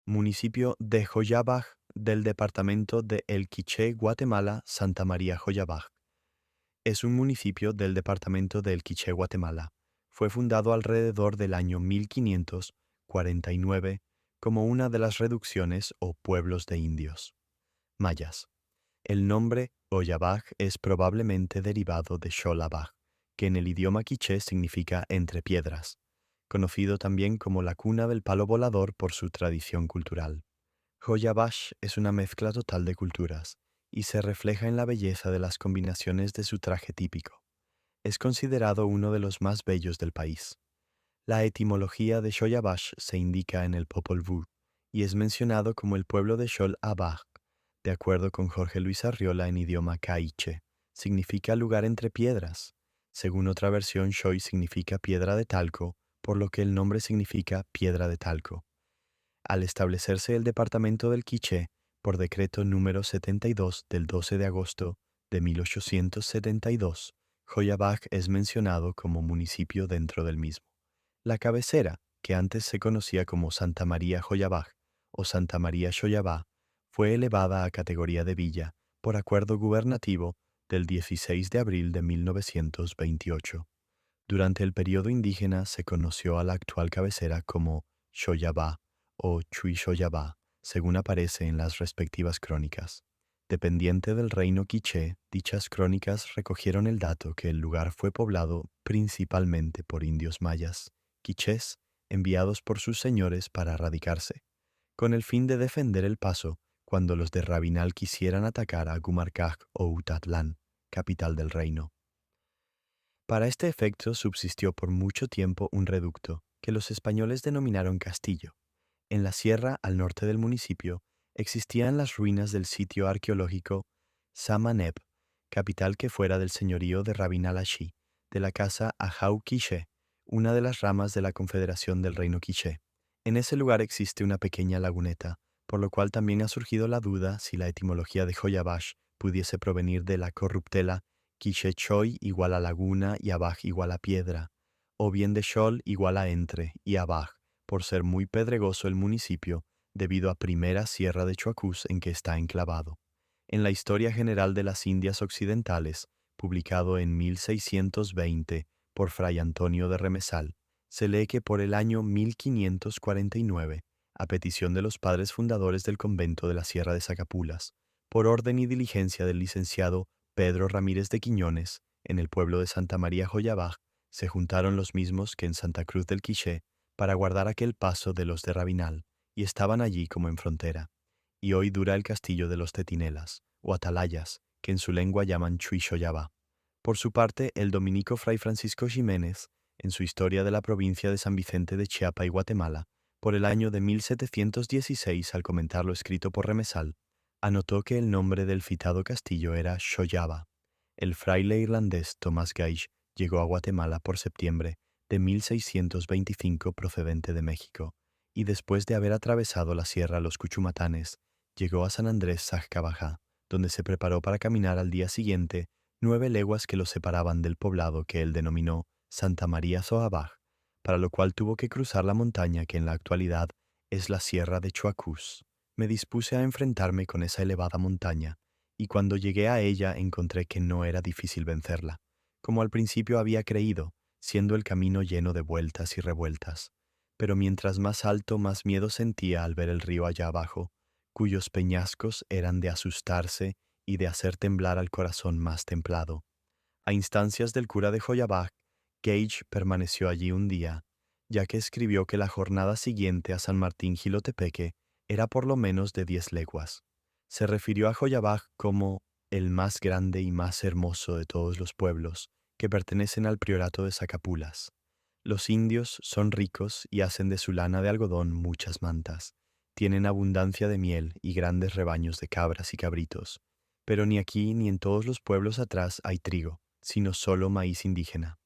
Municipio de Joyabaj del departamento de El Quiché, Guatemala, Santa María Joyabaj. Es un municipio del departamento de El Quiché, Guatemala. Fue fundado alrededor del año 1549 como una de las reducciones o pueblos de indios mayas. El nombre Oyabaj es probablemente derivado de Xolabaj, que en el idioma quiché significa entre piedras, conocido también como la cuna del palo volador por su tradición cultural. Joyabash es una mezcla total de culturas y se refleja en la belleza de las combinaciones de su traje típico. Es considerado uno de los más bellos del país. La etimología de Xoyabash se indica en el Popol Vuh y es mencionado como el pueblo de Xol Abaj, de acuerdo con Jorge Luis Arriola en idioma caiche. Significa lugar entre piedras. Según otra versión, Xoy significa piedra de talco, por lo que el nombre significa piedra de talco. Al establecerse el departamento del Quiché, por decreto número 72 del 12 de agosto de 1872, Joyabaj es mencionado como municipio dentro del mismo. La cabecera, que antes se conocía como Santa María Joyabaj o Santa María Xoyabá, fue elevada a categoría de villa por acuerdo gubernativo del 16 de abril de 1928. Durante el periodo indígena se conoció a la actual cabecera como Xoyabá o Chuy-Xoyabá, según aparece en las respectivas crónicas. Dependiente del reino quiché, dichas crónicas recogieron el dato que el lugar fue poblado principalmente por indios mayas, quichés, enviados por sus señores para radicarse, con el fin de defender el paso cuando los de Rabinal quisieran atacar a Gumarcaj o Utatlán, capital del reino. Para este efecto subsistió por mucho tiempo un reducto, que los españoles denominaron castillo. En la sierra al norte del municipio existían las ruinas del sitio arqueológico Samaneb, capital que fuera del señorío de Rabinal-Ashi, de la casa Ajau Quiché, una de las ramas de la Confederación del Reino Quiché. En ese lugar existe una pequeña laguneta, por lo cual también ha surgido la duda si la etimología de Joyabash pudiese provenir de la corruptela Quiché-Choy igual a laguna y Abaj igual a piedra, o bien de Xol igual a entre y Abaj, por ser muy pedregoso el municipio debido a primera sierra de Chuacús en que está enclavado. En la Historia General de las Indias Occidentales, publicado en 1620 por Fray Antonio de Remesal, se lee que por el año 1549, a petición de los padres fundadores del convento de la Sierra de Zacapulas, por orden y diligencia del licenciado Pedro Ramírez de Quiñones, en el pueblo de Santa María Joyabaj, se juntaron los mismos que en Santa Cruz del Quiché para guardar aquel paso de los de Rabinal, y estaban allí como en frontera. Y hoy dura el castillo de los Cetinelas, o Atalayas, que en su lengua llaman Chuy-Xoyabá. Por su parte, el dominico Fray Francisco Jiménez, en su Historia de la provincia de San Vicente de Chiapa y Guatemala, por el año de 1716, al comentar lo escrito por Remesal, anotó que el nombre del citado castillo era Xoyaba. El fraile irlandés Thomas Gage llegó a Guatemala por septiembre de 1625 procedente de México, y después de haber atravesado la sierra Los Cuchumatanes, llegó a San Andrés Sajcabajá, donde se preparó para caminar al día siguiente 9 leguas que lo separaban del poblado que él denominó Santa María Zoabaj, para lo cual tuvo que cruzar la montaña que en la actualidad es la Sierra de Chuacús. Me dispuse a enfrentarme con esa elevada montaña, y cuando llegué a ella encontré que no era difícil vencerla, como al principio había creído, siendo el camino lleno de vueltas y revueltas. Pero mientras más alto, más miedo sentía al ver el río allá abajo, cuyos peñascos eran de asustarse y de hacer temblar al corazón más templado. A instancias del cura de Joyabaj, Gage permaneció allí un día, ya que escribió que la jornada siguiente a San Martín Jilotepeque era por lo menos de 10 leguas. Se refirió a Joyabaj como el más grande y más hermoso de todos los pueblos que pertenecen al priorato de Zacapulas. Los indios son ricos y hacen de su lana de algodón muchas mantas. Tienen abundancia de miel y grandes rebaños de cabras y cabritos. Pero ni aquí ni en todos los pueblos atrás hay trigo, sino solo maíz indígena.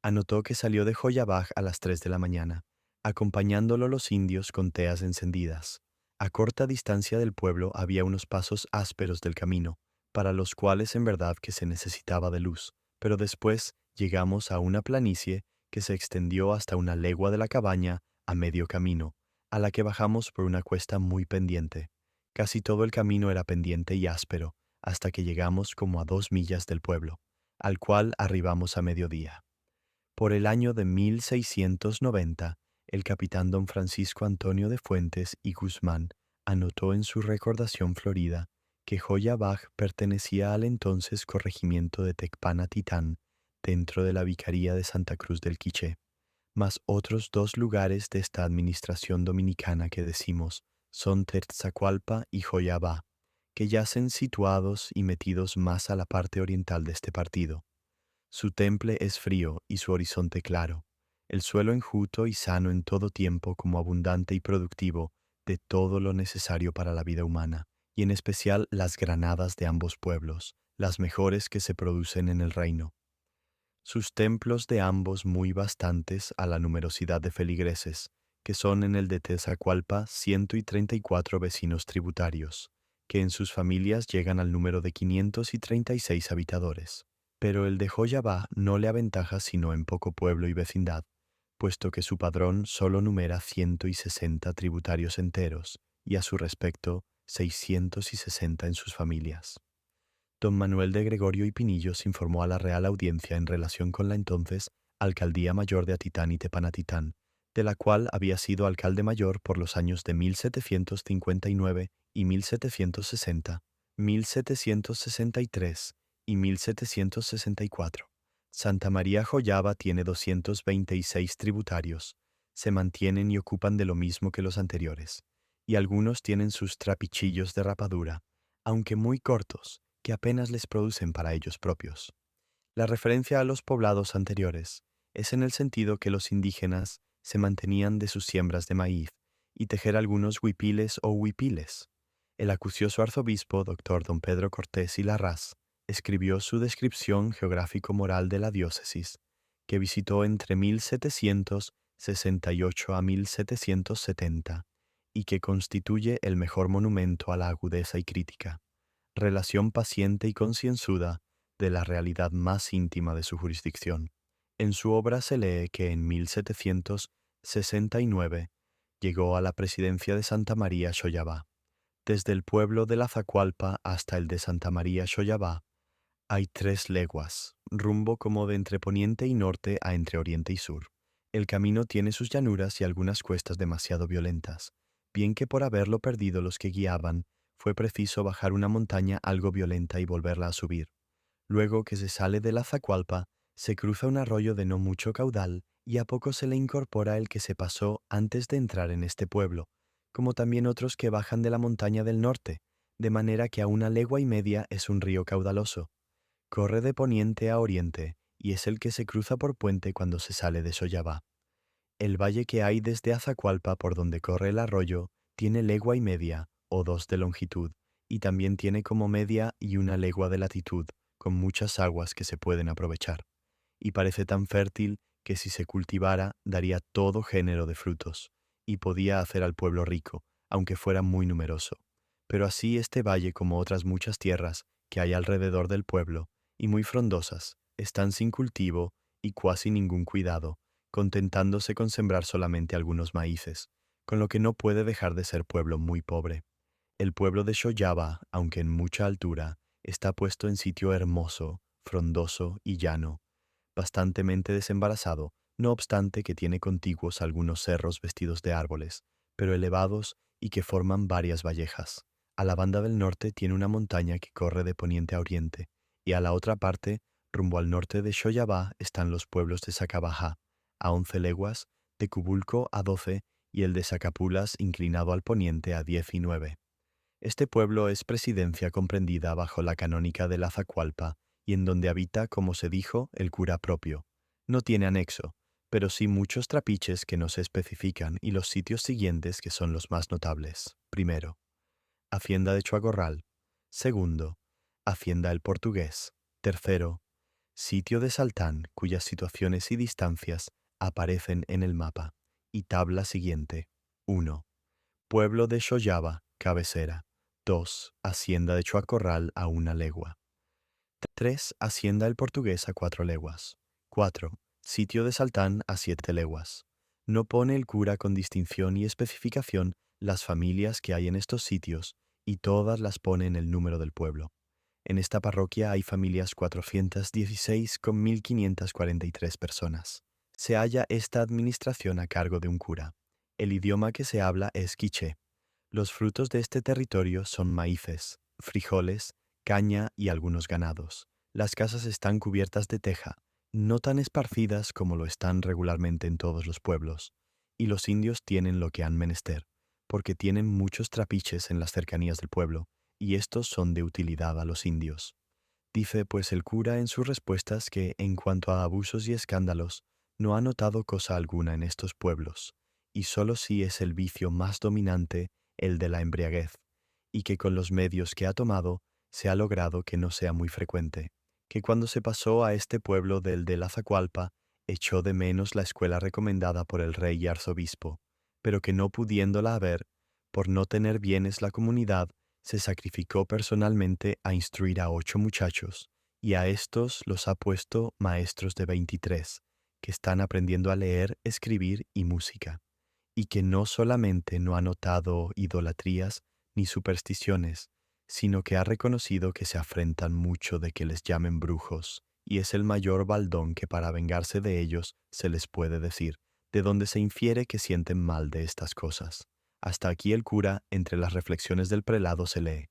Anotó que salió de Joyabaj a las 3 de la mañana, acompañándolo los indios con teas encendidas. A corta distancia del pueblo había unos pasos ásperos del camino, para los cuales en verdad que se necesitaba de luz, pero después llegamos a una planicie que se extendió hasta una legua de la cabaña a medio camino, a la que bajamos por una cuesta muy pendiente. Casi todo el camino era pendiente y áspero, hasta que llegamos como a 2 millas del pueblo, al cual arribamos a mediodía. Por el año de 1690, el capitán don Francisco Antonio de Fuentes y Guzmán anotó en su recordación florida que Joyabaj pertenecía al entonces corregimiento de Tecpanatitán, dentro de la Vicaría de Santa Cruz del Quiché, mas otros 2 lugares de esta administración dominicana que decimos son Tetzacualpa y Joyabá, que yacen situados y metidos más a la parte oriental de este partido. Su temple es frío y su horizonte claro, el suelo enjuto y sano en todo tiempo como abundante y productivo de todo lo necesario para la vida humana, y en especial las granadas de ambos pueblos, las mejores que se producen en el reino. Sus templos de ambos muy bastantes a la numerosidad de feligreses, que son en el de Tezacualpa 134 vecinos tributarios, que en sus familias llegan al número de 536 habitadores. Pero el de Joyabá no le aventaja sino en poco pueblo y vecindad, puesto que su padrón solo numera 160 tributarios enteros, y a su respecto 660 en sus familias. Don Manuel de Gregorio y Pinillos informó a la Real Audiencia en relación con la entonces Alcaldía Mayor de Atitán y Tepanatitán, de la cual había sido alcalde mayor por los años de 1759 y 1760, 1763 y 1764. Santa María Joyaba tiene 226 tributarios, se mantienen y ocupan de lo mismo que los anteriores, y algunos tienen sus trapichillos de rapadura, aunque muy cortos, que apenas les producen para ellos propios. La referencia a los poblados anteriores es en el sentido que los indígenas se mantenían de sus siembras de maíz y tejer algunos huipiles o huipiles. El acucioso arzobispo Dr. Don Pedro Cortés y Larraz escribió su descripción geográfico-moral de la diócesis, que visitó entre 1768 a 1770, y que constituye el mejor monumento a la agudeza y crítica, relación paciente y concienzuda de la realidad más íntima de su jurisdicción. En su obra se lee que en 1769 llegó a la presidencia de Santa María Xoyabá. Desde el pueblo de la Zacualpa hasta el de Santa María Xoyabá hay 3 leguas, rumbo como de entre poniente y norte a entre oriente y sur. El camino tiene sus llanuras y algunas cuestas demasiado violentas, bien que por haberlo perdido los que guiaban, fue preciso bajar una montaña algo violenta y volverla a subir. Luego que se sale de la Zacualpa, se cruza un arroyo de no mucho caudal y a poco se le incorpora el que se pasó antes de entrar en este pueblo, como también otros que bajan de la montaña del norte, de manera que a 1 legua y media es un río caudaloso. Corre de poniente a oriente y es el que se cruza por puente cuando se sale de Soyabá. El valle que hay desde Azacualpa por donde corre el arroyo tiene 1 legua y media o 2 de longitud, y también tiene como media y 1 legua de latitud, con muchas aguas que se pueden aprovechar, y parece tan fértil que si se cultivara daría todo género de frutos, y podía hacer al pueblo rico, aunque fuera muy numeroso. Pero así este valle como otras muchas tierras que hay alrededor del pueblo, y muy frondosas, están sin cultivo y cuasi ningún cuidado, contentándose con sembrar solamente algunos maíces, con lo que no puede dejar de ser pueblo muy pobre. El pueblo de Xoyaba, aunque en mucha altura, está puesto en sitio hermoso, frondoso y llano, bastantemente desembarazado, no obstante que tiene contiguos algunos cerros vestidos de árboles, pero elevados y que forman varias vallejas. A la banda del norte tiene una montaña que corre de poniente a oriente, y a la otra parte, rumbo al norte de Xoyaba, están los pueblos de Sacabajá, a 11 leguas, de Cubulco a 12, y el de Sacapulas inclinado al poniente a 19. Este pueblo es presidencia comprendida bajo la canónica de la Zacualpa, y en donde habita, como se dijo, el cura propio. No tiene anexo, pero sí muchos trapiches que no se especifican y los sitios siguientes que son los más notables. Primero, Hacienda de Chuagorral. Segundo, Hacienda el Portugués. Tercero, Sitio de Saltán, cuyas situaciones y distancias aparecen en el mapa. Y tabla siguiente. 1. Pueblo de Xoyaba, cabecera. 2. Hacienda de Chuacorral a 1 legua. 3. Hacienda el Portugués a 4 leguas. 4. Sitio de Saltán a 7 leguas. No pone el cura con distinción y especificación las familias que hay en estos sitios, y todas las pone en el número del pueblo. En esta parroquia hay familias 416 con 1543 personas. Se halla esta administración a cargo de un cura. El idioma que se habla es quiché. Los frutos de este territorio son maíces, frijoles, caña y algunos ganados. Las casas están cubiertas de teja, no tan esparcidas como lo están regularmente en todos los pueblos, y los indios tienen lo que han menester, porque tienen muchos trapiches en las cercanías del pueblo, y estos son de utilidad a los indios. Dice pues el cura en sus respuestas que, en cuanto a abusos y escándalos, no ha notado cosa alguna en estos pueblos, y sólo sí es el vicio más dominante el de la embriaguez, y que con los medios que ha tomado se ha logrado que no sea muy frecuente, que cuando se pasó a este pueblo del de la Zacualpa, echó de menos la escuela recomendada por el rey y arzobispo, pero que no pudiéndola haber, por no tener bienes la comunidad, se sacrificó personalmente a instruir a 8 muchachos, y a estos los ha puesto maestros de 23, que están aprendiendo a leer, escribir y música, y que no solamente no ha notado idolatrías ni supersticiones, sino que ha reconocido que se afrentan mucho de que les llamen brujos, y es el mayor baldón que para vengarse de ellos se les puede decir, de donde se infiere que sienten mal de estas cosas. Hasta aquí el cura, entre las reflexiones del prelado, se lee: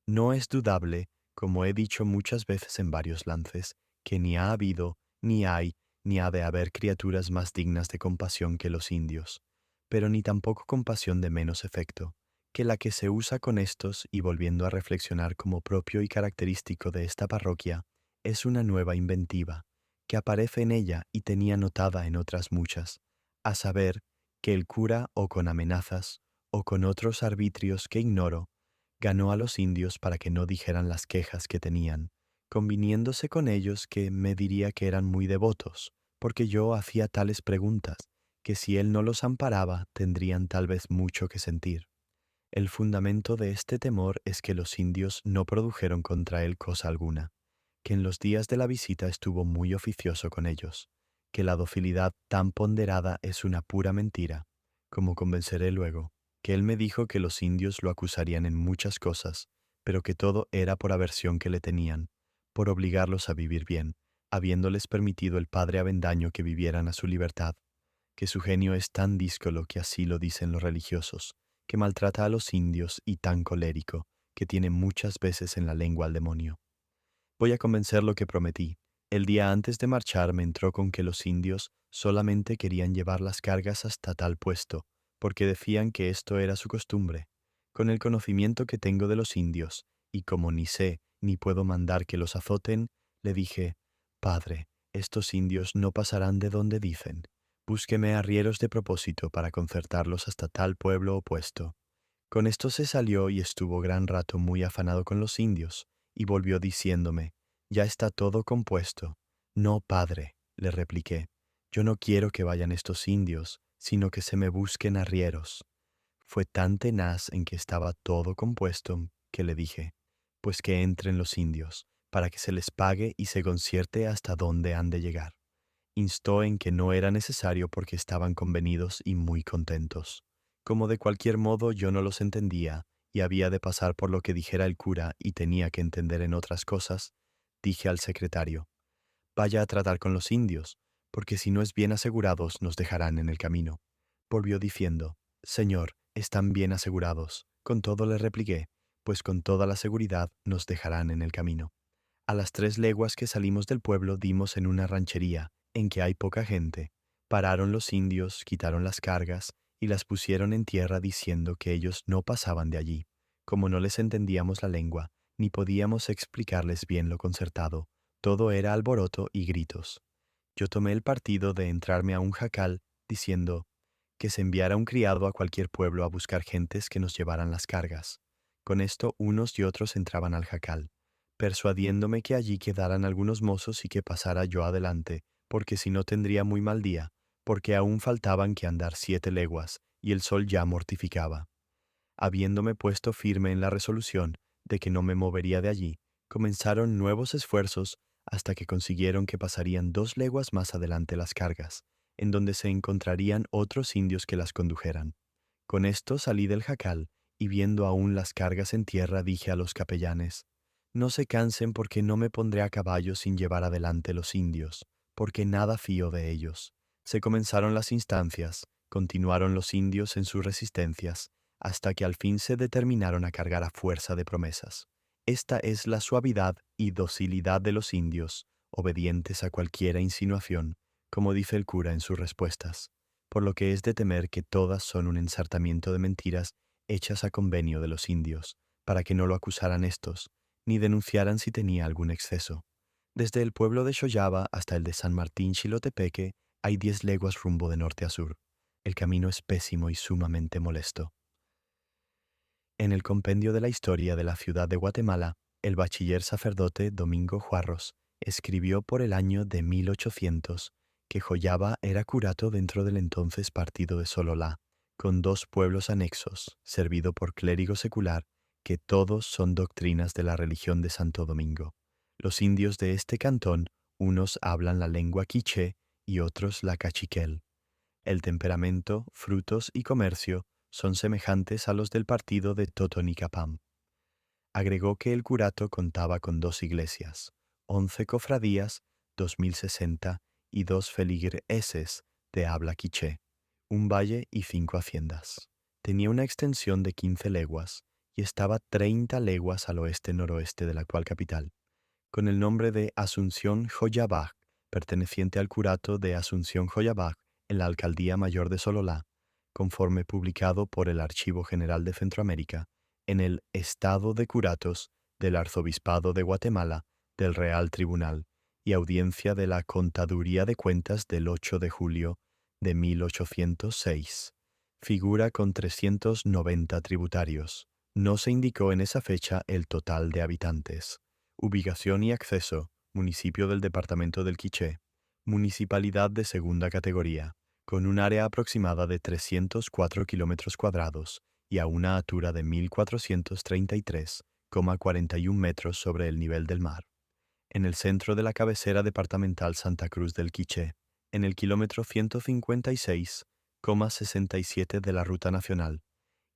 no es dudable, como he dicho muchas veces en varios lances, que ni ha habido, ni hay, ni ha de haber criaturas más dignas de compasión que los indios, pero ni tampoco compasión de menos efecto, que la que se usa con estos, y volviendo a reflexionar como propio y característico de esta parroquia, es una nueva inventiva, que aparece en ella y tenía notada en otras muchas, a saber, que el cura o con amenazas, o con otros arbitrios que ignoro, ganó a los indios para que no dijeran las quejas que tenían, conviniéndose con ellos que me diría que eran muy devotos, porque yo hacía tales preguntas, que si él no los amparaba tendrían tal vez mucho que sentir. El fundamento de este temor es que los indios no produjeron contra él cosa alguna, que en los días de la visita estuvo muy oficioso con ellos, que la docilidad tan ponderada es una pura mentira, como convenceré luego, que él me dijo que los indios lo acusarían en muchas cosas, pero que todo era por aversión que le tenían, por obligarlos a vivir bien, habiéndoles permitido el padre Avendaño que vivieran a su libertad, que su genio es tan díscolo que así lo dicen los religiosos, que maltrata a los indios y tan colérico, que tiene muchas veces en la lengua al demonio. Voy a convencer lo que prometí. El día antes de marchar me entró con que los indios solamente querían llevar las cargas hasta tal puesto, porque decían que esto era su costumbre. Con el conocimiento que tengo de los indios, y como ni sé ni puedo mandar que los azoten, le dije: Padre, estos indios no pasarán de donde dicen. Búsqueme arrieros de propósito para concertarlos hasta tal pueblo opuesto. Con esto se salió y estuvo gran rato muy afanado con los indios, y volvió diciéndome: ya está todo compuesto. No, padre, le repliqué, yo no quiero que vayan estos indios, sino que se me busquen arrieros. Fue tan tenaz en que estaba todo compuesto que le dije: pues que entren los indios, para que se les pague y se concierte hasta dónde han de llegar. Instó en que no era necesario porque estaban convenidos y muy contentos. Como de cualquier modo yo no los entendía y había de pasar por lo que dijera el cura y tenía que entender en otras cosas, dije al secretario: vaya a tratar con los indios, porque si no es bien asegurados nos dejarán en el camino. Volvió diciendo: Señor, están bien asegurados. Con todo le repliqué: pues con toda la seguridad nos dejarán en el camino. A las 3 leguas que salimos del pueblo dimos en una ranchería, en que hay poca gente. Pararon los indios, quitaron las cargas y las pusieron en tierra diciendo que ellos no pasaban de allí. Como no les entendíamos la lengua, ni podíamos explicarles bien lo concertado, todo era alboroto y gritos. Yo tomé el partido de entrarme a un jacal, diciendo que se enviara un criado a cualquier pueblo a buscar gentes que nos llevaran las cargas. Con esto unos y otros entraban al jacal, persuadiéndome que allí quedaran algunos mozos y que pasara yo adelante, porque si no tendría muy mal día, porque aún faltaban que andar 7 leguas, y el sol ya mortificaba. Habiéndome puesto firme en la resolución de que no me movería de allí, comenzaron nuevos esfuerzos hasta que consiguieron que pasarían 2 leguas más adelante las cargas, en donde se encontrarían otros indios que las condujeran. Con esto salí del jacal, y viendo aún las cargas en tierra dije a los capellanes, no se cansen porque no me pondré a caballo sin llevar adelante los indios, porque nada fío de ellos. Se comenzaron las instancias, continuaron los indios en sus resistencias, hasta que al fin se determinaron a cargar a fuerza de promesas. Esta es la suavidad y docilidad de los indios, obedientes a cualquiera insinuación, como dice el cura en sus respuestas, por lo que es de temer que todas son un ensartamiento de mentiras hechas a convenio de los indios, para que no lo acusaran éstos, ni denunciaran si tenía algún exceso. Desde el pueblo de Xoyaba hasta el de San Martín Xilotepeque hay 10 leguas rumbo de norte a sur. El camino es pésimo y sumamente molesto. En el compendio de la historia de la ciudad de Guatemala, el bachiller sacerdote Domingo Juarros escribió por el año de 1800 que Joyaba era curato dentro del entonces partido de Sololá, con 2 pueblos anexos, servido por clérigo secular, que todos son doctrinas de la religión de Santo Domingo. Los indios de este cantón, unos hablan la lengua quiché y otros la cachiquel. El temperamento, frutos y comercio son semejantes a los del partido de Totonicapam. Agregó que el curato contaba con 2 iglesias, 11 cofradías, 2060 y 2 feligreses de habla quiché, un valle y 5 haciendas. Tenía una extensión de 15 leguas y estaba 30 leguas al oeste-noroeste de la actual capital, con el nombre de Asunción Joyabaj, perteneciente al curato de Asunción Joyabaj en la Alcaldía Mayor de Sololá, conforme publicado por el Archivo General de Centroamérica, en el Estado de Curatos del Arzobispado de Guatemala, del Real Tribunal, y audiencia de la Contaduría de Cuentas del 8 de julio de 1806. Figura con 390 tributarios. No se indicó en esa fecha el total de habitantes. Ubicación y acceso: municipio del departamento del Quiché, municipalidad de segunda categoría, con un área aproximada de 304 kilómetros cuadrados y a una altura de 1.433,41 metros sobre el nivel del mar. En el centro de la cabecera departamental Santa Cruz del Quiché, en el kilómetro 156,67 de la Ruta Nacional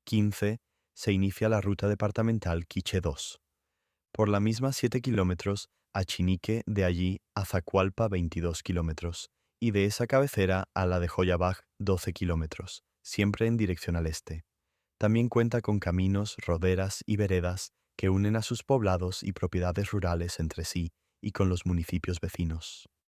15, se inicia la Ruta Departamental Quiché 2. Por la misma 7 kilómetros a Chinique, de allí a Zacualpa 22 kilómetros, y de esa cabecera a la de Joyabaj 12 kilómetros, siempre en dirección al este. También cuenta con caminos, roderas y veredas que unen a sus poblados y propiedades rurales entre sí y con los municipios vecinos.